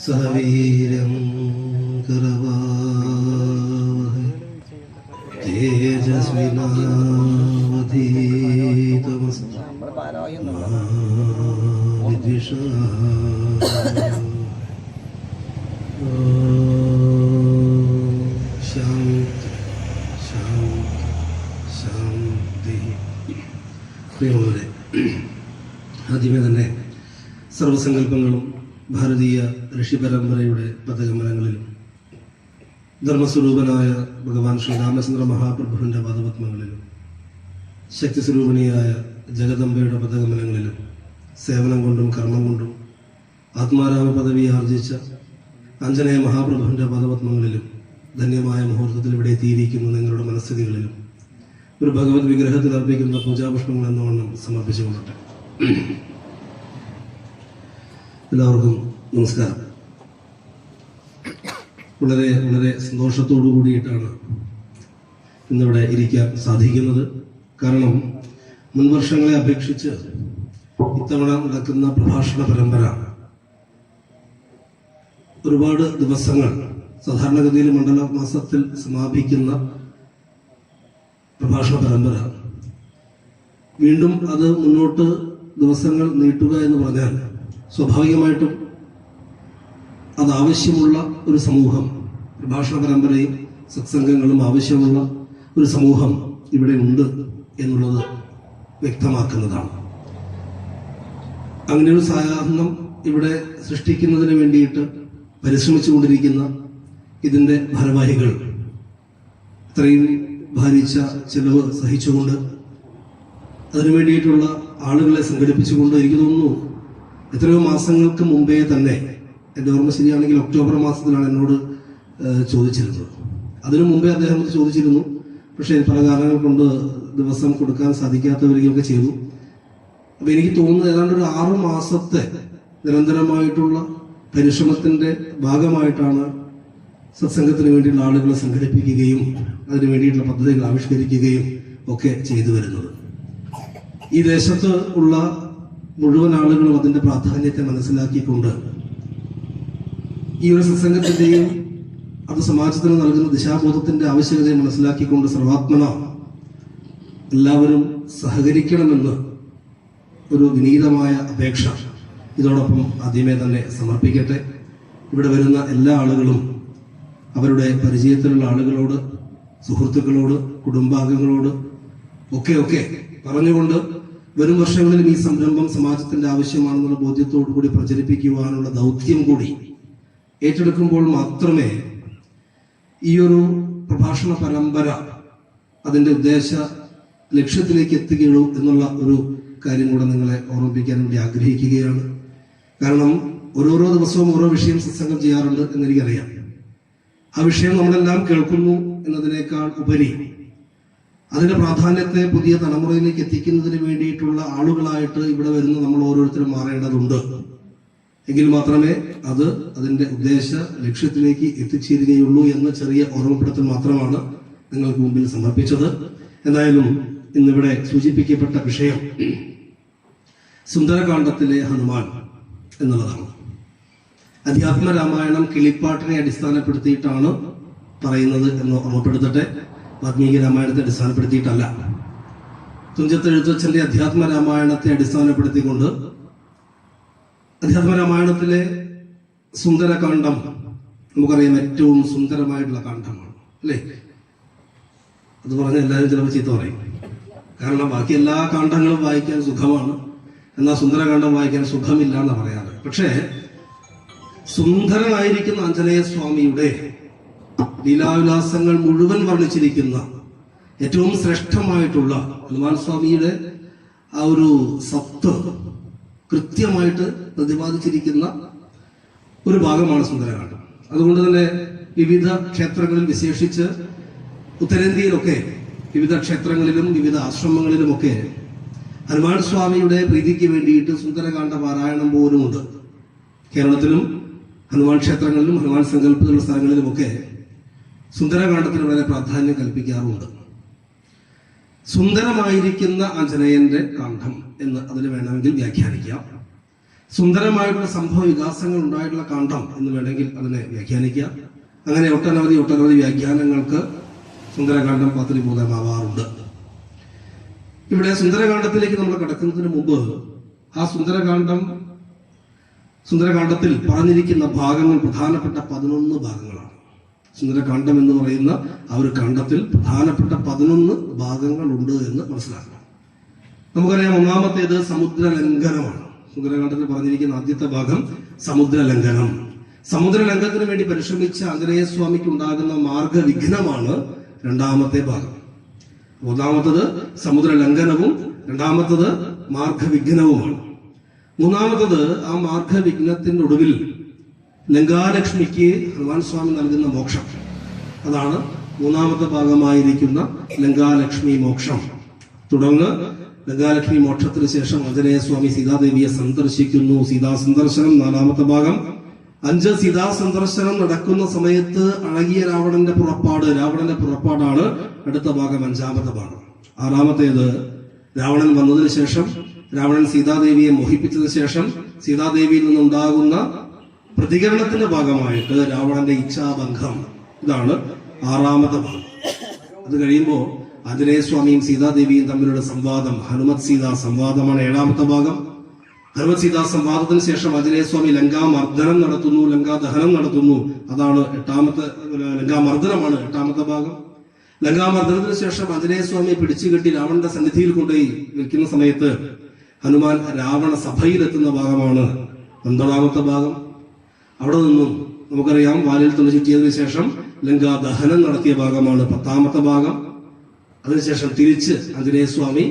സഹവീരം കരവാവഹൈ തേജസ്വിനാവധീതമസ്തു മാ വിദ്വിഷാവഹൈ. ശാന്തി ശാന്തി ശാന്തി. പ്രിയമുള്ളവരെ, ആദ്യമേ തന്നെ സർവസങ്കല്പങ്ങളും ഭാരതീയ ഋഷിപരമ്പരയുടെ പദഗമനങ്ങളിലും ധർമ്മസ്വരൂപനായ ഭഗവാൻ ശ്രീരാമചന്ദ്ര മഹാപ്രഭുവിൻ്റെ പദപത്മങ്ങളിലും ശക്തിസ്വരൂപിണിയായ ജഗദംബയുടെ പദഗമനങ്ങളിലും സേവനം കൊണ്ടും കർമ്മം കൊണ്ടും ആത്മാരാമ പദവി ആർജിച്ച ആഞ്ജനേയ മഹാപ്രഭുവിൻ്റെ പദപത്മങ്ങളിലും ധന്യമായ മുഹൂർത്തത്തിൽ ഇവിടെ എത്തിയിരിക്കുന്ന നിങ്ങളുടെ മനസ്ഥിതികളിലും ഒരു ഭഗവത് വിഗ്രഹത്തിൽ അർപ്പിക്കുന്ന പൂജാപുഷ്പങ്ങൾ എന്നവണ്ണം സമർപ്പിച്ചുകൊള്ളട്ടെ. എല്ലാവർക്കും നമസ്കാരം. വളരെ വളരെ സന്തോഷത്തോടു കൂടിയിട്ടാണ് ഇന്നിവിടെ ഇരിക്കാൻ സാധിക്കുന്നത്. കാരണം മുൻവർഷങ്ങളെ അപേക്ഷിച്ച് ഇത്തവണ നടക്കുന്ന പ്രഭാഷണ പരമ്പര ഒരുപാട് ദിവസങ്ങൾ, സാധാരണഗതിയിൽ മണ്ഡല മാസത്തിൽ സമാപിക്കുന്ന പ്രഭാഷണ പരമ്പര വീണ്ടും അത് മുന്നോട്ട് ദിവസങ്ങൾ നീട്ടുക എന്ന് പറഞ്ഞാൽ സ്വാഭാവികമായിട്ടും അതാവശ്യമുള്ള ഒരു സമൂഹം, പ്രഭാഷണ പരമ്പരയും സത്സംഗങ്ങളും ആവശ്യമുള്ള ഒരു സമൂഹം ഇവിടെ ഉണ്ട് എന്നുള്ളത് വ്യക്തമാക്കുന്നതാണ്. അങ്ങനെ ഒരു സായാഹ്നം ഇവിടെ സൃഷ്ടിക്കുന്നതിന് വേണ്ടിയിട്ട് പരിശ്രമിച്ചുകൊണ്ടിരിക്കുന്ന ഇതിൻ്റെ ഭാരവാഹികൾ ഇത്രയും ഭാരിച്ച ചെലവ് സഹിച്ചുകൊണ്ട് അതിനു വേണ്ടിയിട്ടുള്ള ആളുകളെ സംഘടിപ്പിച്ചുകൊണ്ട് എനിക്ക് തോന്നുന്നു എത്രയോ മാസങ്ങൾക്ക് മുമ്പേ തന്നെ, എൻ്റെ ഓർമ്മ ശരിയാണെങ്കിൽ ഒക്ടോബർ മാസത്തിലാണ് എന്നോട് ചോദിച്ചിരുന്നത്. അതിനു മുമ്പേ അദ്ദേഹം ചോദിച്ചിരുന്നു. പക്ഷേ പല കാരണങ്ങൾ കൊണ്ട് ദിവസം കൊടുക്കാൻ സാധിക്കാത്തവരികയൊക്കെ ചെയ്തു. അപ്പോൾ എനിക്ക് തോന്നുന്നത് ഏതാണ്ട് ഒരു 6 മാസത്തെ നിരന്തരമായിട്ടുള്ള പരിശ്രമത്തിൻ്റെ ഭാഗമായിട്ടാണ് സത്സംഗത്തിന് വേണ്ടിയുള്ള ആളുകളെ സംഘടിപ്പിക്കുകയും അതിനു വേണ്ടിയിട്ടുള്ള പദ്ധതികൾ ആവിഷ്കരിക്കുകയും ഒക്കെ ചെയ്തു വരുന്നത്. ഈ ദേശത്ത് ഉള്ള മുഴുവൻ ആളുകളും അതിൻ്റെ പ്രാധാന്യത്തെ മനസ്സിലാക്കിക്കൊണ്ട് ഈ ഒരു സത്സംഗത്തിൻ്റെയും അത് സമാജത്തിന് നൽകുന്ന ദിശാബോധത്തിൻ്റെ ആവശ്യകതയെ മനസ്സിലാക്കിക്കൊണ്ട് സർവാത്മന എല്ലാവരും സഹകരിക്കണമെന്ന് ഒരു വിനീതമായ അപേക്ഷ ഇതോടൊപ്പം ആദ്യമേ തന്നെ സമർപ്പിക്കട്ടെ. ഇവിടെ വരുന്ന എല്ലാ ആളുകളും അവരുടെ പരിചയത്തിലുള്ള ആളുകളോട്, സുഹൃത്തുക്കളോട്, കുടുംബാംഗങ്ങളോട് ഒക്കെ പറഞ്ഞുകൊണ്ട് വരും വർഷങ്ങളിലും ഈ സംരംഭം സമാജത്തിന്റെ ആവശ്യമാണെന്നുള്ള ബോധ്യത്തോടു കൂടി പ്രചരിപ്പിക്കുവാനുള്ള ദൗത്യം കൂടി ഏറ്റെടുക്കുമ്പോൾ മാത്രമേ ഈ ഒരു പ്രഭാഷണ പരമ്പര അതിൻ്റെ ഉദ്ദേശ ലക്ഷ്യത്തിലേക്ക് എത്തുകയുള്ളൂ എന്നുള്ള ഒരു കാര്യം കൂടെ നിങ്ങളെ ഓർമ്മിപ്പിക്കാൻ വേണ്ടി ആഗ്രഹിക്കുകയാണ്. കാരണം ഓരോരോ ദിവസവും ഓരോ വിഷയം സത്സംഗം ചെയ്യാറുണ്ട് എന്നെനിക്കറിയാം. ആ വിഷയം നമ്മളെല്ലാം കേൾക്കുന്നു എന്നതിനേക്കാൾ ഉപരി അതിന്റെ പ്രാധാന്യത്തെ പുതിയ തലമുറയിലേക്ക് എത്തിക്കുന്നതിന് വേണ്ടിയിട്ടുള്ള ആളുകളായിട്ട് ഇവിടെ വരുന്ന നമ്മൾ ഓരോരുത്തരും മാറേണ്ടതുണ്ട്. എങ്കിൽ മാത്രമേ അത് അതിന്റെ ഉദ്ദേശ ലക്ഷ്യത്തിലേക്ക് എത്തിച്ചേരുകയുള്ളൂ എന്ന ചെറിയ ഓർമ്മപ്പെടുത്തൽ മാത്രമാണ് നിങ്ങൾക്ക് മുമ്പിൽ സമർപ്പിച്ചത്. എന്തായാലും ഇന്നിവിടെ സൂചിപ്പിക്കപ്പെട്ട വിഷയം സുന്ദരകാന്ഡത്തിലെ ഹനുമാൻ എന്നുള്ളതാണ്. അധ്യാത്മ രാമായണം കിളിപ്പാട്ടിനെ അടിസ്ഥാനപ്പെടുത്തിയിട്ടാണ് പറയുന്നത് എന്ന് ഓർമ്മപ്പെടുത്തട്ടെ. വാൽമീകി രാമായണത്തെ അടിസ്ഥാനപ്പെടുത്തിയിട്ടല്ല. തുഞ്ചത്ത് എഴുത്തച്ഛന്റെ അധ്യാത്മ രാമായണത്തെ അടിസ്ഥാനപ്പെടുത്തിക്കൊണ്ട് അധ്യാത്മ രാമായണത്തിലെ സുന്ദരകാന്ഡം നമുക്കറിയാം, ഏറ്റവും സുന്ദരമായിട്ടുള്ള കാണ്ഡമാണ് അല്ലേ? അത് പറഞ്ഞ എല്ലാവരും ചിലപ്പോൾ ചീത്ത പറയും. കാരണം ബാക്കി എല്ലാ കാണ്ഡങ്ങളും വായിക്കാൻ സുഖമാണ്, എന്നാൽ സുന്ദരകാന്ഡം വായിക്കാൻ സുഖമില്ല എന്ന് പറയാറ്. പക്ഷേ സുന്ദരനായിരിക്കുന്ന ആഞ്ജനേയ സ്വാമിയുടെ ലീലാവിലാസങ്ങൾ മുഴുവൻ വർണ്ണിച്ചിരിക്കുന്ന ഏറ്റവും ശ്രേഷ്ഠമായിട്ടുള്ള ഹനുമാൻ സ്വാമിയുടെ ആ ഒരു സത്ത് കൃത്യമായിട്ട് പ്രതിപാദിച്ചിരിക്കുന്ന ഒരു ഭാഗമാണ് സുന്ദരകാന്ഡം. അതുകൊണ്ട് തന്നെ വിവിധ ക്ഷേത്രങ്ങളിൽ, വിശേഷിച്ച് ഉത്തരേന്ത്യയിലൊക്കെ വിവിധ ക്ഷേത്രങ്ങളിലും വിവിധ ആശ്രമങ്ങളിലുമൊക്കെ ഹനുമാൻ സ്വാമിയുടെ പ്രീതിക്ക് വേണ്ടിയിട്ട് സുന്ദരകാന്ഡ പാരായണം പോലുമുണ്ട്. കേരളത്തിലും ഹനുമാൻ ക്ഷേത്രങ്ങളിലും ഹനുമാൻ സങ്കല്പത്തിലുള്ള സ്ഥലങ്ങളിലുമൊക്കെ സുന്ദരകാന്ഡത്തിന് വളരെ പ്രാധാന്യം കൽപ്പിക്കാറുണ്ട്. സുന്ദരമായിരിക്കുന്ന ആഞ്ജനേയന്റെ കാണ്ഡം എന്ന് അതിന് വേണമെങ്കിൽ വ്യാഖ്യാനിക്കാം. സുന്ദരമായിട്ടുള്ള സംഭവ വികാസങ്ങൾ ഉണ്ടായിട്ടുള്ള കാണ്ഡം എന്ന് വേണമെങ്കിൽ അതിനെ വ്യാഖ്യാനിക്കാം. അങ്ങനെ ഒട്ടനവധി വ്യാഖ്യാനങ്ങൾക്ക് സുന്ദരകാന്ഡം പാത്രീഭൂതമാവാറുണ്ട്. ഇവിടെ സുന്ദരകാന്ഡത്തിലേക്ക് നമ്മൾ കടക്കുന്നതിന് മുമ്പ് ആ സുന്ദരകാന്ഡത്തിൽ പറഞ്ഞിരിക്കുന്ന ഭാഗങ്ങൾ പ്രധാനപ്പെട്ട 11 ഭാഗങ്ങളാണ്. സുന്ദരകാന്ഡം എന്ന് പറയുന്ന ആ ഒരു കാണ്ഡത്തിൽ പ്രധാനപ്പെട്ട 11 ഭാഗങ്ങളുണ്ട് എന്ന് മനസ്സിലാക്കണം. നമുക്കറിയാം, ഒന്നാമത്തേത് സമുദ്രലംഘനമാണ്. സുന്ദരകാന്ഡത്തിൽ പറഞ്ഞിരിക്കുന്ന ആദ്യത്തെ ഭാഗം സമുദ്രലംഘനം. സമുദ്രലംഘനത്തിന് വേണ്ടി പരിശ്രമിച്ച ആഞ്ജനേയ സ്വാമിക്ക് ഉണ്ടാകുന്ന മാർഗവിഘ്നമാണ് രണ്ടാമത്തെ ഭാഗം. ഒന്നാമത്തത് സമുദ്രലംഘനവും രണ്ടാമത്തത് മാർഗവിഘ്നവുമാണ്. മൂന്നാമത്തത് ആ മാർഗവിഘ്നത്തിന്റെ ഒടുവിൽ ലങ്കാലക്ഷ്മിക്ക് ഹനുമാൻ സ്വാമി നൽകുന്ന മോക്ഷം. അതാണ് മൂന്നാമത്തെ ഭാഗമായിരിക്കുന്ന ലങ്കാലക്ഷ്മി മോക്ഷം. തുടർന്ന് ലങ്കാലക്ഷ്മി മോക്ഷത്തിന് ശേഷം ആഞ്ജനേയ സ്വാമി സീതാദേവിയെ സന്ദർശിക്കുന്നു. സീതാ സന്ദർശനം നാലാമത്തെ ഭാഗം. 5 സീതാ സന്ദർശനം നടക്കുന്ന സമയത്ത് അഴകിയ രാവണന്റെ പുറപ്പാടാണ് അടുത്ത ഭാഗം, 5ാമത്തെ ഭാഗം. 6ാമത്തേത് രാവണൻ വന്നതിന് ശേഷം, രാവണൻ സീതാദേവിയെ മോഹിപ്പിച്ചതിന് ശേഷം സീതാദേവിയിൽ നിന്നുണ്ടാകുന്ന പ്രതികരണത്തിന്റെ ഭാഗമായിട്ട് രാവണന്റെ ഇച്ഛാഭംഗം. ഇതാണ് 6ാമത്തെ ഭാഗം. അത് കഴിയുമ്പോൾ ആഞ്ജനേയ സ്വാമിയും സീതാദേവിയും തമ്മിലുള്ള സംവാദം, ഹനുമത് സീതാ സംവാദമാണ് 7ാമത്തെ ഭാഗം. ഹനുമത് സീതാ സംവാദത്തിന് ശേഷം ആഞ്ജനേയ സ്വാമി ലങ്കാമർദ്ദനം നടത്തുന്നു, ലങ്കാദഹനം നടത്തുന്നു. അതാണ് ലങ്കാമർദ്ദനമാണ് 8ാമത്തെ ഭാഗം. ലങ്കാമർദ്ദനത്തിന് ശേഷം ആഞ്ജനേയ സ്വാമിയെ പിടിച്ചുകെട്ടി രാവണന്റെ സന്നിധിയിൽ കൊണ്ടുപോയി വെക്കുന്ന സമയത്ത് ഹനുമാൻ രാവണ സഭയിലെത്തുന്ന ഭാഗമാണ് 9ാമത്തെ ഭാഗം. അവിടെ നിന്നും നമുക്കറിയാം, വാലിൽ തുണി ചുറ്റിയതിനു ശേഷം ലങ്കാദഹനം നടത്തിയ ഭാഗമാണ് 10ാമത്തെ ഭാഗം. അതിനുശേഷം തിരിച്ച് ആഞ്ജനേയ സ്വാമി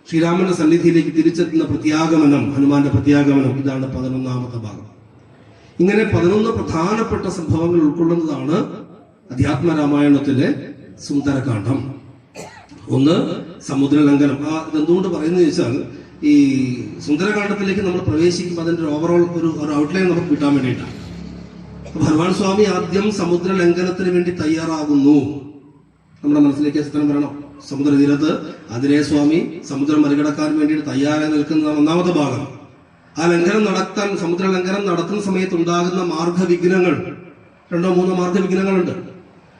ശ്രീരാമന്റെ സന്നിധിയിലേക്ക് തിരിച്ചെത്തുന്ന പ്രത്യാഗമനം, ഹനുമാന്റെ പ്രത്യാഗമനം, ഇതാണ് 11ാമത്തെ ഭാഗം. ഇങ്ങനെ 11 പ്രധാനപ്പെട്ട സംഭവങ്ങൾ ഉൾക്കൊള്ളുന്നതാണ് അധ്യാത്മരാമായണത്തിലെ സുന്ദരകാന്ഡം. ഒന്ന് സമുദ്രലംഘനം. ഇതെന്തുകൊണ്ട് പറയുന്നത് ചോദിച്ചാൽ, ഈ സുന്ദരകാന്ഡത്തിലേക്ക് നമ്മൾ പ്രവേശിക്കുമ്പോൾ അതിന്റെ ഓവറോൾ ഒരു ഔട്ട്ലൈൻ നമുക്ക് കിട്ടാൻ വേണ്ടിയിട്ടാണ്. ഹനുമാൻ സ്വാമി ആദ്യം സമുദ്രലംഘനത്തിന് വേണ്ടി തയ്യാറാകുന്നു. നമ്മുടെ മനസ്സിലേക്ക് ചിത്രം വരണം. സമുദ്രതീരത്ത് ആഞ്ജനേയ സ്വാമി സമുദ്രം മറികടക്കാൻ വേണ്ടിയിട്ട് തയ്യാറായി നിൽക്കുന്നതാണ് 1ാമത്തെ ഭാഗം. ആ സമുദ്രലംഘനം നടത്തുന്ന സമയത്ത് ഉണ്ടാകുന്ന മാർഗവിഘ്നങ്ങൾ, 2-3 മാർഗവിഘ്നങ്ങളുണ്ട്.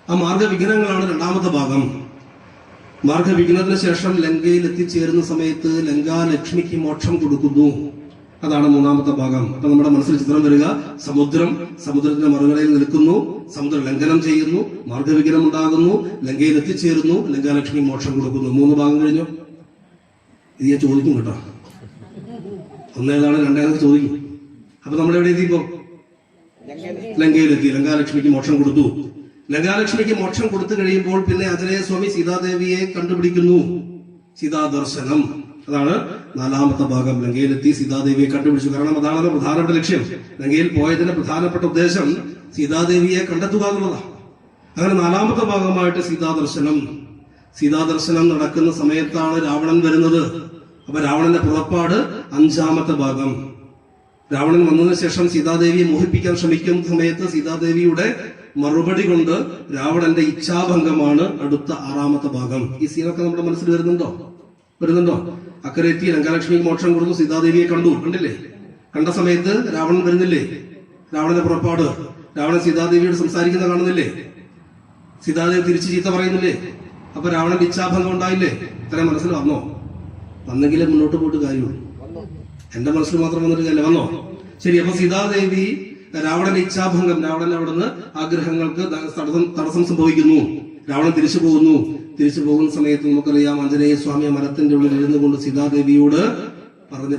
ആ മാർഗവിഘ്നങ്ങളാണ് 2ാമത്തെ ഭാഗം. മാർഗവിഘ്നത്തിന് ശേഷം ലങ്കയിൽ എത്തിച്ചേരുന്ന സമയത്ത് ലങ്കാലക്ഷ്മിക്ക് മോക്ഷം കൊടുക്കുന്നു. അതാണ് 3ാമത്തെ ഭാഗം. അപ്പൊ നമ്മുടെ മനസ്സിൽ ചിത്രം വരിക, സമുദ്രത്തിന്റെ മറുകരയിൽ നിൽക്കുന്നു, സമുദ്ര ലംഘനം ചെയ്യുന്നു, മാർഗവിഘ്നം ഉണ്ടാകുന്നു, ലങ്കയിൽ എത്തിച്ചേരുന്നു, ലങ്കാലക്ഷ്മി മോക്ഷം കൊടുക്കുന്നു. 3 ഭാഗം കഴിഞ്ഞു. ഇത് ഞാൻ ചോദിക്കും കേട്ടോ, ഒന്നേതാണ് രണ്ടേതൊക്കെ ചോദിക്കും. അപ്പൊ നമ്മളെവിടെ എത്തിയപ്പോ ലങ്കയിലെത്തി, ലങ്കാലക്ഷ്മിക്ക് മോക്ഷം കൊടുത്തു. ലങ്കാലക്ഷ്മിക്ക് മോക്ഷം കൊടുത്തു കഴിയുമ്പോൾ പിന്നെ ആഞ്ജനേയ സ്വാമി സീതാദേവിയെ കണ്ടുപിടിക്കുന്നു. സീതാദർശനം, അതാണ് 4ാമത്തെ ഭാഗം. ലങ്കയിലെത്തി സീതാദേവിയെ കണ്ടുപിടിച്ചു. കാരണം അതാണല്ലോ പ്രധാനപ്പെട്ട ലക്ഷ്യം. ലങ്കയിൽ പോയതിന്റെ പ്രധാനപ്പെട്ട ഉദ്ദേശം സീതാദേവിയെ കണ്ടെത്തുക എന്നുള്ളതാണ്. അങ്ങനെ 4ാമത്തെ ഭാഗമായിട്ട് സീതാദർശനം നടക്കുന്ന സമയത്താണ് രാവണൻ വരുന്നത്. അപ്പൊ രാവണന്റെ പുറപ്പാട് 5ാമത്തെ ഭാഗം. രാവണൻ വന്നതിന് ശേഷം സീതാദേവിയെ മോഹിപ്പിക്കാൻ ശ്രമിക്കുന്ന സമയത്ത് സീതാദേവിയുടെ മറുപടി കൊണ്ട് രാവണന്റെ ഇച്ഛാഭംഗമാണ് അടുത്ത 6ാമത്തെ ഭാഗം. ഈ സീനൊക്കെ നമ്മുടെ മനസ്സിൽ വരുന്നുണ്ടോ? അക്കരെ എത്തി, ലങ്കാലക്ഷ്മിക്ക് മോക്ഷം കൊടുത്തു, സീതാദേവിയെ കണ്ടില്ലേ? കണ്ട സമയത്ത് രാവണൻ വരുന്നില്ലേ? രാവണന്റെ പുറപ്പാട്, രാവണൻ സീതാദേവിയോട് സംസാരിക്കുന്ന കാണുന്നില്ലേ? സീതാദേവി തിരിച്ച് ചീത്ത പറയുന്നില്ലേ? അപ്പൊ രാവണന്റെ ഇച്ഛാഭംഗം ഉണ്ടായില്ലേ? ഇത്രയും മനസ്സിൽ വന്നെങ്കിലേ മുന്നോട്ട് പോയിട്ട് കാര്യമുള്ളൂ. എന്റെ മനസ്സിൽ മാത്രം വന്നിട്ട് കാര്യമില്ല. വന്നോ? ശരി. അപ്പൊ സീതാദേവി രാവണന്റെ ഇച്ഛാഭംഗം, രാവണൻ അവിടുന്ന് ആഗ്രഹങ്ങൾക്ക് തടസ്സം സംഭവിക്കുന്നു. രാവണൻ തിരിച്ചു പോകുന്ന സമയത്ത് നമുക്കറിയാം, ആഞ്ജനേയ സ്വാമി മരത്തിന്റെ ഉള്ളിൽ ഇരുന്നു കൊണ്ട് സീതാദേവിയോട് പറഞ്ഞ്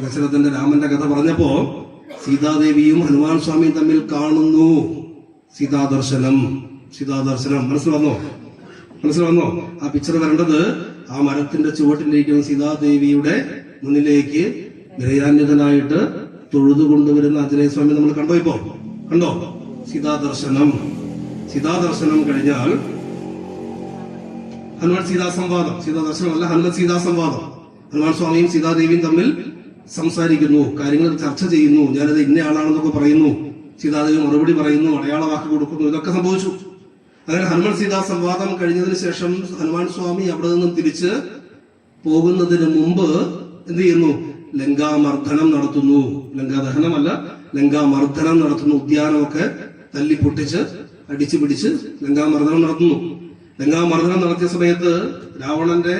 ദശരഥന്റെ രാമന്റെ കഥ പറഞ്ഞപ്പോ സീതാദേവിയും ഹനുമാൻ സ്വാമിയും തമ്മിൽ കാണുന്നു. സീതാദർശനം. മനസ്സിൽ വന്നോ? ആ പിക്ചർ വരേണ്ടത് ആ മരത്തിന്റെ ചുവട്ടിലിരിക്കുന്ന സീതാദേവിയുടെ മുന്നിലേക്ക് വിനയാന്വിതനായിട്ട് തൊഴുതു കൊണ്ടുവരുന്ന ആഞ്ജനേയ സ്വാമി നമ്മൾ കണ്ടോ? സീതാദർശനം കഴിഞ്ഞാൽ ഹനുമത് സീതാ സംവാദം. സീതാദർശനമല്ല, ഹനുമത് സീതാ സംവാദം. ഹനുമാൻ സ്വാമിയും സീതാദേവിയും തമ്മിൽ സംസാരിക്കുന്നു, കാര്യങ്ങൾ ചർച്ച ചെയ്യുന്നു. ഞാനത് ഇന്ന ആളാണെന്നൊക്കെ പറയുന്നു. സീതാദേവി മറുപടി പറയുന്നു, അടയാള വാക്ക് കൊടുക്കുന്നു. ഇതൊക്കെ സംഭവിച്ചു. അങ്ങനെ ഹനുമാൻ സീതാ സംവാദം കഴിഞ്ഞതിന് ശേഷം ഹനുമാൻ സ്വാമി അവിടെ നിന്നും തിരിച്ച് പോകുന്നതിന് മുമ്പ് എന്ത് ചെയ്യുന്നു? ലങ്കാമർദ്ദനം നടത്തുന്നു. ലങ്കാദഹനമല്ല, ലങ്കാമർദ്ദനം നടത്തുന്നു. ഉദ്യാനമൊക്കെ തല്ലി പൊട്ടിച്ച് അടിച്ചു പിടിച്ച് ലങ്കാമർദ്ദനം നടത്തുന്നു. ലങ്കാമർദ്ദനം നടത്തിയ സമയത്ത് രാവണന്റെ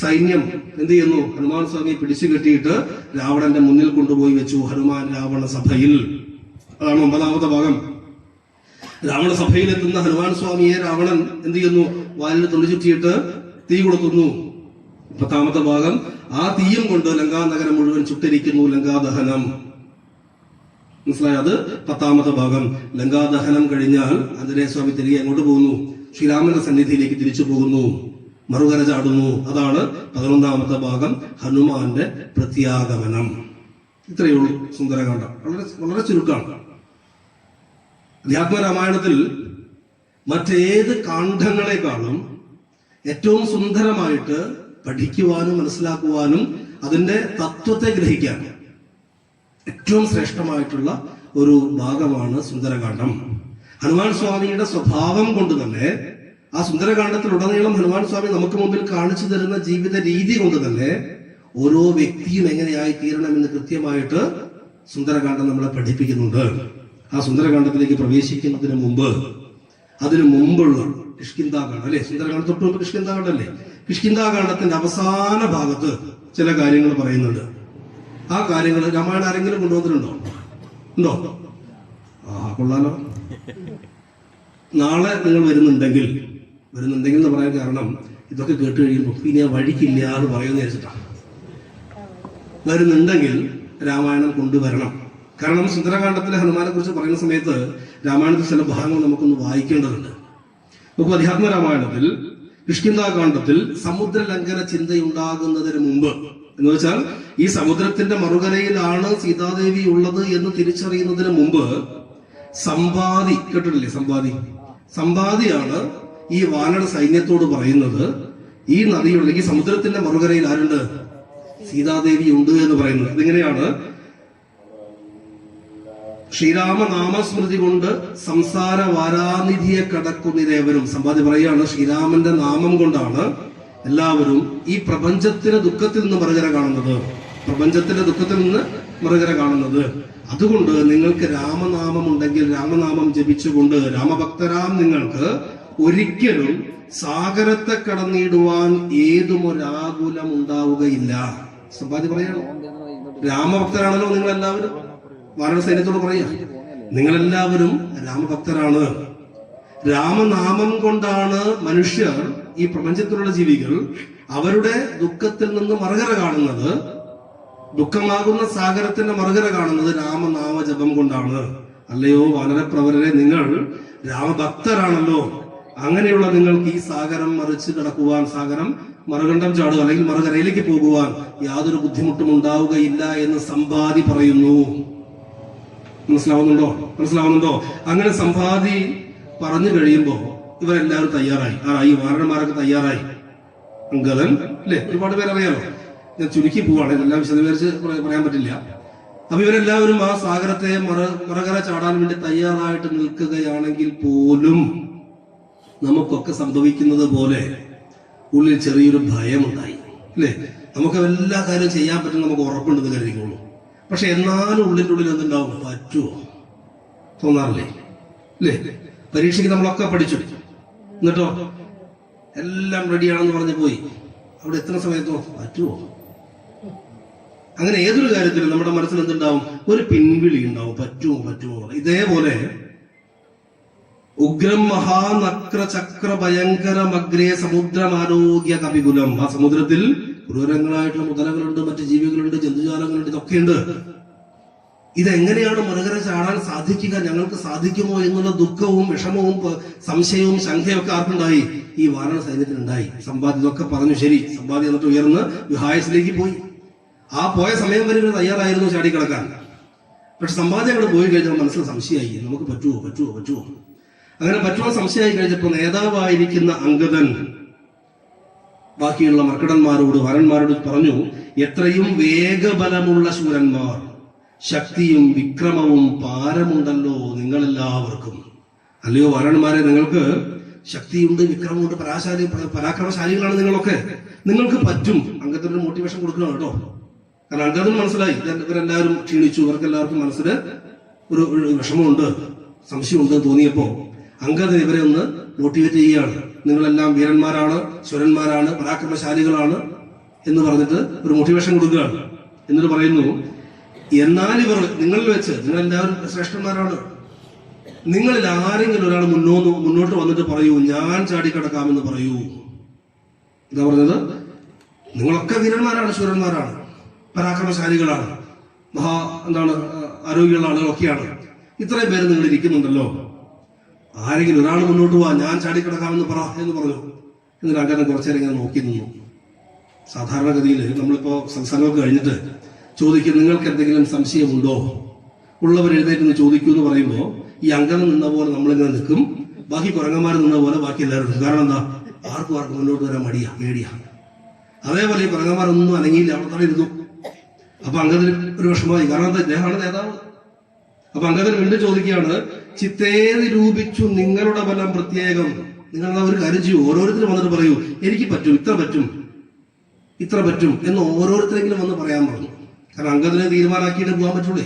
സൈന്യം എന്ത് ചെയ്യുന്നു? ഹനുമാൻ സ്വാമിയെ പിടിച്ചു കെട്ടിയിട്ട് രാവണന്റെ മുന്നിൽ കൊണ്ടുപോയി വെച്ചു. ഹനുമാൻ രാവണ സഭയിൽ. അതാണ് 9ാമത്തെ ഭാഗം. രാവണ സഭയിലെത്തുന്ന ഹനുമാൻ സ്വാമിയെ രാവണൻ എന്ത് ചെയ്യുന്നു? വാലിൽ തുള്ളി ചുറ്റിയിട്ട് തീ കൊളുത്തുന്നു. 10ാമത്തെ ഭാഗം. ആ തീയും കൊണ്ട് ലങ്കാനഗരം മുഴുവൻ ചുട്ടിരിക്കുന്നു. ലങ്കാദഹനം. മനസ്സിലായത്? അത് 10ാമത്തെ ഭാഗം. ലങ്കാദഹനം കഴിഞ്ഞാൽ ആഞ്ജനേയ സ്വാമി തിരികെ അങ്ങോട്ട് പോകുന്നു. ശ്രീരാമന്റെ സന്നിധിയിലേക്ക് തിരിച്ചു പോകുന്നു, മറുകര ചാടുന്നു. അതാണ് 11ാമത്തെ ഭാഗം, ഹനുമാന്റെ പ്രത്യാഗമനം. ഇത്രയേ ഉള്ളൂ സുന്ദരകാന്ഡം. വളരെ വളരെ ചുരുക്കമാണ്. അധ്യാത്മരാമായണത്തിൽ മറ്റേത് കാണ്ഡങ്ങളെക്കാളും ഏറ്റവും സുന്ദരമായിട്ട് പഠിക്കുവാനും മനസ്സിലാക്കുവാനും അതിന്റെ തത്വത്തെ ഗ്രഹിക്കാനും ഏറ്റവും ശ്രേഷ്ഠമായിട്ടുള്ള ഒരു ഭാഗമാണ് സുന്ദരകാന്ഡം. ഹനുമാൻ സ്വാമിയുടെ സ്വഭാവം കൊണ്ട് തന്നെ ആ സുന്ദരകാന്ഡത്തിലുടനീളം ഹനുമാൻ സ്വാമി നമുക്ക് മുമ്പിൽ കാണിച്ചു തരുന്ന ജീവിത രീതി കൊണ്ട് തന്നെ ഓരോ വ്യക്തിയും എങ്ങനെയായി തീരണമെന്ന് കൃത്യമായിട്ട് സുന്ദരകാന്ഡം നമ്മളെ പഠിപ്പിക്കുന്നുണ്ട്. ആ സുന്ദരകാന്ഡത്തിലേക്ക് പ്രവേശിക്കുന്നതിന് മുമ്പ് അതിനു മുമ്പുള്ള കിഷ്കിന്ധാകാന്ഡം അല്ലെ, സുന്ദരകാന്ഡം തൊട്ട് മുമ്പ് കിഷ്കിന്ധാകാന്ഡം അല്ലേ? കിഷ്കിന്ധാകാന്ഡത്തിന്റെ അവസാന ഭാഗത്ത് ചില കാര്യങ്ങൾ പറയുന്നുണ്ട്. ആ കാര്യങ്ങൾ രാമായണം ആരെങ്കിലും കൊണ്ടുവന്നിട്ടുണ്ടോ? ഉണ്ടോ? കൊള്ളാലോ. നാളെ നിങ്ങൾ വരുന്നുണ്ടെങ്കിൽ എന്ന് പറയാൻ കാരണം ഇതൊക്കെ കേട്ട് കഴിയുമ്പോൾ ഇനി ആ വഴിക്കില്ല എന്ന് പറയുമെന്ന് വിചാരിച്ചിട്ടാണ്. വരുന്നുണ്ടെങ്കിൽ രാമായണം കൊണ്ടുവരണം. കാരണം സുന്ദരകാന്ഡത്തിലെ ഹനുമാനെ കുറിച്ച് പറയുന്ന സമയത്ത് രാമായണത്തിൽ ചില ഭാഗങ്ങൾ നമുക്കൊന്ന് വായിക്കേണ്ടതുണ്ട്. നമുക്ക് അധ്യാത്മ രാമായണത്തിൽ കിഷ്കിന്ധാകാന്ഡത്തിൽ സമുദ്രലംഘന ചിന്തയുണ്ടാകുന്നതിന് മുമ്പ് എന്ന് വെച്ചാൽ ഈ സമുദ്രത്തിന്റെ മറുകരയിലാണ് സീതാദേവി ഉള്ളത് എന്ന് തിരിച്ചറിയുന്നതിന് മുമ്പ് സമ്പാദി കേട്ടിട്ടില്ലേ? സമ്പാദിയാണ് ഈ വാനര സൈന്യത്തോട് പറയുന്നത് ഈ നദിയുടെ ഈ സമുദ്രത്തിന്റെ മറുകരയിൽ ആരുണ്ട്? സീതാദേവി ഉണ്ട് എന്ന് പറയുന്നത്. അതെങ്ങനെയാണ്? ശ്രീരാമനാമസ്മൃതി കൊണ്ട് സംസാര വാരാനിധിയെ കടക്കുന്നിരേവരും. സമ്പാദി പറയുകയാണ്, ശ്രീരാമന്റെ നാമം കൊണ്ടാണ് എല്ലാവരും ഈ പ്രപഞ്ചത്തിന്റെ ദുഃഖത്തിൽ നിന്ന് മറുകര കാണുന്നത്. പ്രപഞ്ചത്തിന്റെ ദുഃഖത്തിൽ നിന്ന് മറുകര കാണുന്നത്. അതുകൊണ്ട് നിങ്ങൾക്ക് രാമനാമം ഉണ്ടെങ്കിൽ രാമനാമം ജപിച്ചുകൊണ്ട് രാമഭക്തരാം നിങ്ങൾക്ക് ഒരിക്കലും സാഗരത്തെ കടന്നിടുവാൻ ഏതുമൊരാകുലം ഉണ്ടാവുകയില്ല. സമ്പാദി പറയണം, രാമഭക്തരാണല്ലോ നിങ്ങൾ എല്ലാവരും. വാനര സൈന്യത്തോട് പറയാ, നിങ്ങളെല്ലാവരും രാമഭക്തരാണ്. രാമനാമം കൊണ്ടാണ് മനുഷ്യർ, ഈ പ്രപഞ്ചത്തിലുള്ള ജീവികൾ, അവരുടെ ദുഃഖത്തിൽ നിന്ന് മറുകര കാണുന്നത്. ദുഃഖമാകുന്ന സാഗരത്തിന്റെ മറുകര കാണുന്നത് രാമനാമ ജപം കൊണ്ടാണ്. അല്ലയോ വാനരപ്രവരരെ, നിങ്ങൾ രാമഭക്തരാണല്ലോ. അങ്ങനെയുള്ള നിങ്ങൾക്ക് ഈ സാഗരം മറിച്ച് കടക്കുവാൻ, സാഗരം മറുകണ്ഠം ചാടുക അല്ലെങ്കിൽ മറുകരയിലേക്ക് പോകുവാൻ യാതൊരു ബുദ്ധിമുട്ടും ഉണ്ടാവുകയില്ല എന്ന് സമ്പാദി പറയുന്നു. മനസ്സിലാവുന്നുണ്ടോ? അങ്ങനെ സമ്പാദി പറഞ്ഞു കഴിയുമ്പോ ഇവരെല്ലാവരും തയ്യാറായി. ഈ വാനരന്മാരൊക്കെ തയ്യാറായി. അങ്കദൻ അല്ലെ, ഒരുപാട് പേരറിയാലോ. ഞാൻ ചുരുക്കി പോവാണ്, എല്ലാം വിശദീകരിച്ച് പറയാൻ പറ്റില്ല. അപ്പൊ ഇവരെല്ലാവരും ആ സാഗരത്തെ മറുകര ചാടാൻ വേണ്ടി തയ്യാറായിട്ട് നിൽക്കുകയാണെങ്കിൽ പോലും നമുക്കൊക്കെ സംഭവിക്കുന്നത് പോലെ ഉള്ളിൽ ചെറിയൊരു ഭയമുണ്ടായി അല്ലേ? നമുക്ക് എല്ലാ കാര്യവും ചെയ്യാൻ പറ്റും, നമുക്ക് ഉറപ്പുണ്ടെന്ന് കരുതിക്കോളൂ. പക്ഷെ എന്നാലും ഉള്ളിൻ്റെ ഉള്ളിൽ എന്തുണ്ടാവും? പറ്റുമോ തോന്നാറില്ലേ? അല്ലേ? പരീക്ഷയ്ക്ക് നമ്മളൊക്കെ പഠിച്ചു, എന്നിട്ടോ എല്ലാം റെഡിയാണെന്ന് പറഞ്ഞ് പോയി. അവിടെ എത്തുന്ന സമയത്തോ പറ്റുമോ? അങ്ങനെ ഏതൊരു കാര്യത്തിലും നമ്മുടെ മനസ്സിൽ എന്തുണ്ടാവും? ഒരു പിൻവിളി ഉണ്ടാവും, പറ്റുമോ. ഇതേപോലെ ഉഗ്രം മഹാനക്ര ചക്ര ഭയങ്കരമഗ്രേ സമുദ്രമാരോഗ്യ കവികുലം. ആ സമുദ്രത്തിൽ ക്രൂരങ്ങളായിട്ടുള്ള മുതലകളുണ്ട്, മറ്റു ജീവികളുണ്ട്, ജന്തുജാലങ്ങളുണ്ട്, ഇതൊക്കെയുണ്ട്. ഇതെങ്ങനെയാണ് മറുകര ചാടാൻ സാധിക്കുക, ഞങ്ങൾക്ക് സാധിക്കുമോ എന്നുള്ള ദുഃഖവും വിഷമവും സംശയവും ശങ്കയും ഒക്കെ ആർക്കുണ്ടായി? ഈ വാനര സൈന്യത്തിനുണ്ടായി. സമ്പാദി ഇതൊക്കെ പറഞ്ഞു. ശരി, സമ്പാദി എന്നിട്ട് ഉയർന്ന് വിഹായസിലേക്ക് പോയി. ആ പോയ സമയം വരെ ഇവർ തയ്യാറായിരുന്നു ചാടിക്കിടക്കാൻ. പക്ഷെ സമ്പാദി അങ്ങോട്ട് പോയി കഴിഞ്ഞാൽ മനസ്സിൽ സംശയമായി, നമുക്ക് പറ്റുമോ. അങ്ങനെ പറ്റുമോ സംശയമായി കഴിഞ്ഞപ്പോൾ നേതാവായിരിക്കുന്ന അങ്കദൻ ബാക്കിയുള്ള മർക്കടന്മാരോട് വാരന്മാരോട് പറഞ്ഞു, എത്രയും വേഗബലമുള്ള ശൂരന്മാർ, ശക്തിയും വിക്രമവും പാരമുണ്ടല്ലോ നിങ്ങളെല്ലാവർക്കും. അല്ലയോ വാരന്മാരെ, നിങ്ങൾക്ക് ശക്തിയുണ്ട്, വിക്രമമുണ്ട്, പരാക്രമശാലികളാണ് നിങ്ങളൊക്കെ, നിങ്ങൾക്ക് പറ്റും. അംഗത്തിനൊരു മോട്ടിവേഷൻ കൊടുക്കണം കേട്ടോ. കാരണം അംഗത്തിന് മനസ്സിലായി ഇവരെല്ലാവരും ക്ഷീണിച്ചു, ഇവർക്കെല്ലാവർക്കും മനസ്സിൽ ഒരു വിഷമമുണ്ട്, സംശയമുണ്ട് തോന്നിയപ്പോ അംഗത്തിന് ഇവരെ ഒന്ന് മോട്ടിവേറ്റ് ചെയ്യുകയാണ്. നിങ്ങളെല്ലാം വീരന്മാരാണ്, സ്വരന്മാരാണ്, പരാക്രമശാലികളാണ് എന്ന് പറഞ്ഞിട്ട് ഒരു മോട്ടിവേഷൻ കൊടുക്കുകയാണ്. എന്നിട്ട് പറയുന്നു, എന്നാൽ ഇവർ നിങ്ങളിൽ വെച്ച് നിങ്ങളെല്ലാവരും ശ്രേഷ്ഠന്മാരാണ്, നിങ്ങളിൽ ആരെങ്കിലും ഒരാൾ മുന്നോട്ട് വന്നിട്ട് പറയൂ, ഞാൻ ചാടിക്കടക്കാമെന്ന് പറയൂ. എന്താ പറഞ്ഞത്? നിങ്ങളൊക്കെ വീരന്മാരാണ്, ശൂരന്മാരാണ്, പരാക്രമശാലികളാണ്, ആരോഗ്യമുള്ള ആളുകളൊക്കെയാണ്. ഇത്രയും പേര് നിങ്ങൾ ഇരിക്കുന്നുണ്ടല്ലോ, ആരെങ്കിലും ഒരാൾ മുന്നോട്ട് പോവാ, ഞാൻ ചാടിക്കിടക്കാമെന്ന് പറ എന്ന് പറഞ്ഞു. എന്നിട്ട് അങ്ങനെ കുറച്ചേരം ഇങ്ങനെ നോക്കി നിന്നു. സാധാരണഗതിയിൽ നമ്മളിപ്പോ സത്സംഗമൊക്കെ കഴിഞ്ഞിട്ട് ചോദിക്കും, നിങ്ങൾക്ക് എന്തെങ്കിലും സംശയമുണ്ടോ? ഉള്ളവർ എഴുന്നേറ്റ് ചോദിക്കൂ എന്ന് പറയുമ്പോൾ ഈ അംഗം നിന്ന പോലെ നമ്മളിങ്ങനെ നിൽക്കും, ബാക്കി കുരങ്ങന്മാർ നിന്ന പോലെ ബാക്കി എല്ലാവരും നിൽക്കും. കാരണം എന്താ? ആർക്കും മുന്നോട്ട് വരാൻ പേടിയാ. അതേപോലെ ഈ കുരങ്ങന്മാരൊന്നും അനങ്ങിയില്ല, അവിടെ തന്നെ ഇരുന്നു. അപ്പൊ അംഗത്തിന് ഒരു വിഷമമായി. കാരണം എന്താ? ഇദ്ദേഹമാണ് നേതാവ്. അപ്പൊ അംഗത്തിന് വീണ്ടും ചോദിക്കുകയാണ്, ചിത്തേ നിരൂപിച്ചു നിങ്ങളുടെ ബലം പ്രത്യേകം. നിങ്ങളുടെ ഒരു കാര്യം ചെയ്യൂ, ഓരോരുത്തരും വന്നിട്ട് പറയൂ, എനിക്ക് പറ്റും, ഇത്ര പറ്റും എന്ന് ഓരോരുത്തരെങ്കിലും വന്ന് പറയാൻ പറഞ്ഞു. കാരണം അംഗത്തിനെ തീരുമാനാക്കിയിട്ട് പോകാൻ പറ്റൂലേ.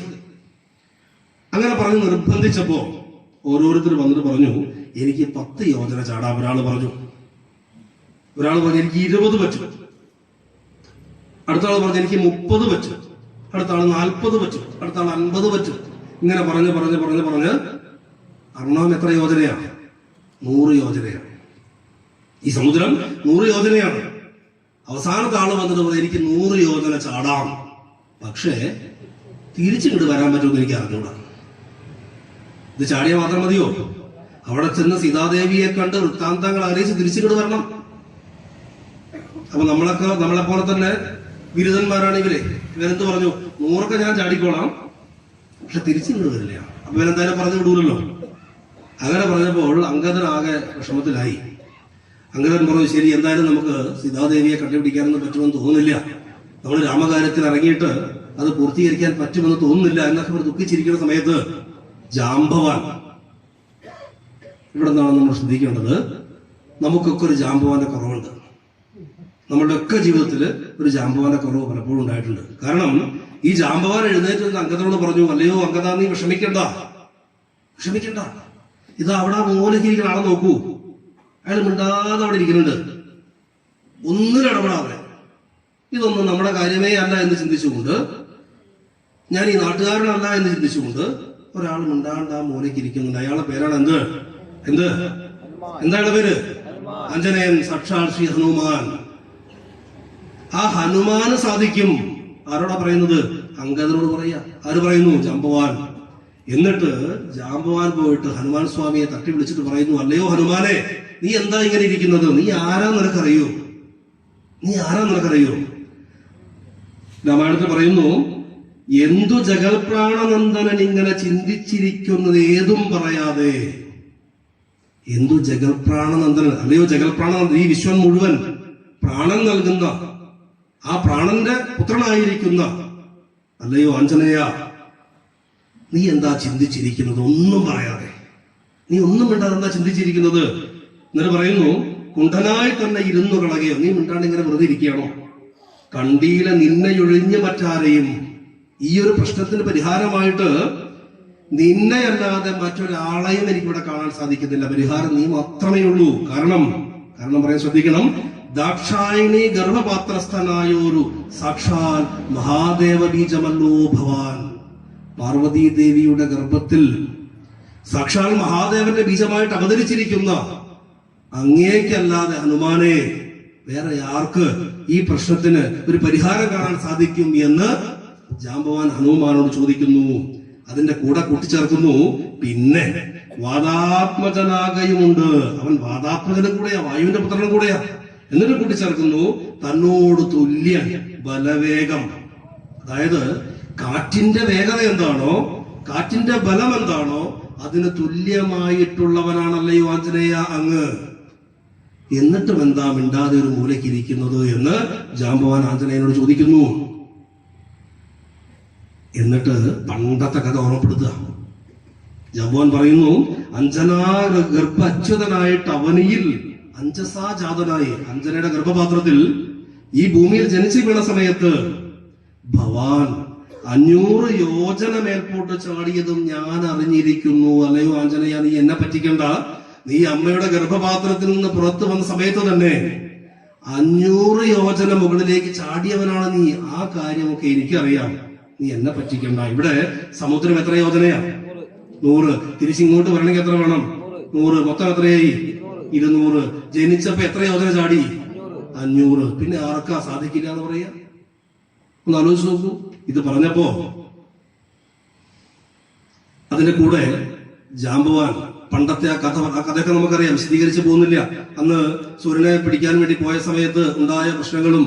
അങ്ങനെ പറഞ്ഞ് നിർബന്ധിച്ചപ്പോ ഓരോരുത്തർ വന്നിട്ട് പറഞ്ഞു, എനിക്ക് 10 യോജന ചാടാം. ഒരാൾ പറഞ്ഞു എനിക്ക് 20 പറ്റും. അടുത്ത ആൾ പറഞ്ഞു എനിക്ക് 30 പറ്റും. അടുത്ത ആൾ 40 പറ്റും. അടുത്ത ആൾ 50 പറ്റും. ഇങ്ങനെ പറഞ്ഞ് അർണവം എത്ര യോജനയാണ്? 100 യോജനയാണ്. ഈ സമുദ്രം 100 യോജനയാണ്. അവസാനത്തെ ആള് വന്നിട്ട് പറഞ്ഞു, എനിക്ക് 100 യോജന ചാടാം, പക്ഷേ തിരിച്ചിങ്ങോട്ട് വരാൻ പറ്റുമെന്ന് എനിക്ക് അറിഞ്ഞൂടാ. ഇത് ചാടിയ മാത്രം മതിയോ? അവിടെ ചെന്ന് സീതാദേവിയെ കണ്ട് വൃത്താന്തങ്ങൾ അറിയിച്ച് തിരിച്ചിങ്ങോട്ട് വരണം. അപ്പൊ നമ്മളെപ്പോലെ തന്നെ ബിരുദന്മാരാണ് ഇവരെന്ത് പറഞ്ഞു, 100 ഞാൻ ചാടിക്കോളാം, പക്ഷെ തിരിച്ചിങ്ങോട്ട് വരില്ല. അപ്പൊ ഇവരെന്തായാലും പറഞ്ഞു വിടൂലല്ലോ. അങ്ങനെ പറഞ്ഞപ്പോൾ അംഗദനാകെ വിഷമത്തിലായി. അംഗദൻ പറഞ്ഞു, ശരി, എന്തായാലും നമുക്ക് സീതാദേവിയെ കണ്ടുപിടിക്കാനൊന്നും പറ്റുമെന്ന് തോന്നുന്നില്ല, നമ്മൾ രാമകാര്യത്തിൽ ഇറങ്ങിയിട്ട് അത് പൂർത്തീകരിക്കാൻ പറ്റുമെന്ന് തോന്നുന്നില്ല എന്നൊക്കെ അവർ ദുഃഖിച്ചിരിക്കുന്ന സമയത്ത് ജാംബവാൻ, ഇവിടെ നിന്നാണ് നമ്മൾ ശ്രദ്ധിക്കേണ്ടത്, നമുക്കൊക്കെ ഒരു ജാംബവാന്റെ കുറവുണ്ട്. നമ്മളുടെ ഒക്കെ ജീവിതത്തിൽ ഒരു ജാംബവാന്റെ കുറവ് പലപ്പോഴും ഉണ്ടായിട്ടുണ്ട്. കാരണം ഈ ജാംബവാൻ എഴുന്നേറ്റ് അംഗദനോട് പറഞ്ഞു, അല്ലയോ അംഗദ, നീ വിഷമിക്കണ്ട, ഇതാ അവിടെ മൂലയ്ക്ക് ഇരിക്കുന്ന ആളെ നോക്കൂ, അയാൾ മിണ്ടാതെ അവിടെ ഇരിക്കുന്നുണ്ട്, ഒന്നിനും ഇടപെടാതെ. ഇതൊന്നും നമ്മുടെ കാര്യമേ അല്ല എന്ന് ചിന്തിച്ചുകൊണ്ട്, ഞാൻ ഈ നാട്ടുകാരനല്ല എന്ന് ചിന്തിച്ചുകൊണ്ട് ഒരാൾ മിണ്ടാണ്ട് ആ മൂലയ്ക്ക് ഇരിക്കുന്നുണ്ട്. അയാളുടെ പേരാണ് എന്താണ് പേര്? അഞ്ജനയൻ, സാക്ഷാൽ ശ്രീ ഹനുമാൻ. ആ ഹനുമാന് സാധിക്കും. ആരോടാ പറയുന്നത്? അംഗദനോട് പറയാ. ആര് പറയുന്നു? ജാംബവാൻ. എന്നിട്ട് ജാംബവാൻ പോയിട്ട് ഹനുമാൻ സ്വാമിയെ തട്ടി വിളിച്ചിട്ട് പറയുന്നു, അല്ലയോ ഹനുമാനെ, നീ എന്താ ഇങ്ങനെ ഇരിക്കുന്നത്? നീ ആരാ നിനക്കറിയോ? രാമായണത്തിൽ പറയുന്നു, എന്തു ജഗൽപ്രാണനന്ദനൻ ഇങ്ങനെ ചിന്തിച്ചിരിക്കുന്നത് ഏതും പറയാതെ. എന്തു ജഗൽപ്രാണനന്ദനൻ, അല്ലയോ ജഗൽപ്രാണനന്ദൻ, ഈ വിശ്വം മുഴുവൻ പ്രാണൻ നൽകുന്ന ആ പ്രാണന്റെ പുത്രനായിരിക്കുന്ന അല്ലയോ ആഞ്ജനേയ, നീ എന്താ ചിന്തിച്ചിരിക്കുന്നത്? ഒന്നും പറയാതെ, നീ ഒന്നും മിണ്ടാതെ എന്താ ചിന്തിച്ചിരിക്കുന്നത്? എന്നിട്ട് പറയുന്നു, കുണ്ഠനായി തന്നെ ഇരുന്നു കളകയോ, നീ മിണ്ടാണ്ട് ഇങ്ങനെ വെറുതെ ഇരിക്കുകയാണോ? കണ്ടീല നിന്നെയൊഴിഞ്ഞ് മറ്റാരെയും. ഈ ഒരു പ്രശ്നത്തിന് പരിഹാരമായിട്ട് നിന്നെയല്ലാതെ മറ്റൊരാളെയും എനിക്കിവിടെ കാണാൻ സാധിക്കുന്നില്ല. പരിഹാരം നീ മാത്രമേ ഉള്ളൂ. കാരണം പറയാൻ ശ്രദ്ധിക്കണം, ദാക്ഷായണി ഗർഭപാത്രസ്ഥനായൊരു സാക്ഷാൽ മഹാദേവ ബീജമല്ലോ ഭവാൻ. പാർവതീ ദേവിയുടെ ഗർഭത്തിൽ സാക്ഷാൽ മഹാദേവന്റെ ബീജമായിട്ട് അവതരിച്ചിരിക്കുന്ന അങ്ങേക്കല്ലാതെ ഹനുമാനെ വേറെ ആർക്ക് ഈ പ്രശ്നത്തിന് ഒരു പരിഹാരം കാണാൻ സാധിക്കും എന്ന് ജാംബവാൻ ഹനുമാനോട് ചോദിക്കുന്നു. അതിന്റെ കൂടെ കൂട്ടിച്ചേർക്കുന്നു, പിന്നെ വാദാത്മജനാകയുമുണ്ട്. അവൻ വാദാത്മജനും കൂടെയാ, വായുവിന്റെ പുത്രനും കൂടെയാ. എന്നിട്ട് കൂട്ടിച്ചേർക്കുന്നു, തന്നോട് തുല്യ ബലവേഗം. അതായത് കാറ്റിന്റെ വേഗത എന്താണോ, കാറ്റിന്റെ ബലം എന്താണോ, അതിന് തുല്യമായിട്ടുള്ളവനാണല്ലയോ ആഞ്ജനേയ അങ്ങ്. എന്നിട്ടും എന്താ മിണ്ടാതെ ഒരു മൂലയ്ക്ക് ഇരിക്കുന്നത് എന്ന് ജാമ്പവാൻ ആഞ്ജനേയനോട് ചോദിക്കുന്നു. എന്നിട്ട് പണ്ടത്തെ കഥ ഓർമ്മപ്പെടുത്തുക. ജാമ്പവാൻ പറയുന്നു, അഞ്ജനാ ഗർഭ അച്യുതനായിട്ട് അവനിയിൽ അഞ്ജസാജാതനായി, അഞ്ജനയുടെ ഗർഭപാത്രത്തിൽ ഈ ഭൂമിയിൽ ജനിച്ചു വീണ സമയത്ത് ഭവാൻ 500 യോജന മേൽപോട്ട് ചാടിയതും ഞാൻ അറിഞ്ഞിരിക്കുന്നു. അല്ലയോ ആഞ്ജനേയ, നീ എന്നെ പറ്റിക്കണ്ട. നീ അമ്മയുടെ ഗർഭപാത്രത്തിൽ നിന്ന് പുറത്തു വന്ന സമയത്ത് തന്നെ 500 യോജന മുകളിലേക്ക് ചാടിയവനാണ് നീ. ആ കാര്യമൊക്കെ എനിക്കറിയാം. നീ എന്നെ പറ്റിക്കണ്ട. ഇവിടെ സമുദ്രം എത്ര യോജനയാ? 100. തിരിച്ചിങ്ങോട്ട് വരണമെങ്കിൽ എത്ര വേണം? 100. മൊത്തം എത്രയായി? 200. ജനിച്ചപ്പോ എത്ര യോജന ചാടി? 500. പിന്നെ ആർക്കാ സാധിക്കില്ല എന്ന് പറയാ? ഒന്ന് ആലോചിച്ച് നോക്കൂ. ഇത് പറഞ്ഞപ്പോ അതിന്റെ കൂടെ ജാമ്പവാൻ പണ്ടത്തെ ആ കഥയൊക്കെ നമുക്കറിയാം, വിശദീകരിച്ച് പോകുന്നില്ല. അന്ന് സൂര്യനെ പിടിക്കാൻ വേണ്ടി പോയ സമയത്ത് ഉണ്ടായ പ്രശ്നങ്ങളും,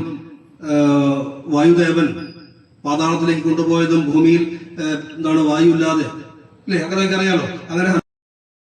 വായുദേവൻ പാതാളത്തിലേക്ക് കൊണ്ടുപോയതും, ഭൂമിയിൽ വായു ഇല്ലാതെ, അല്ലെ, അങ്ങനെയൊക്കെ അറിയാലോ. അങ്ങനെ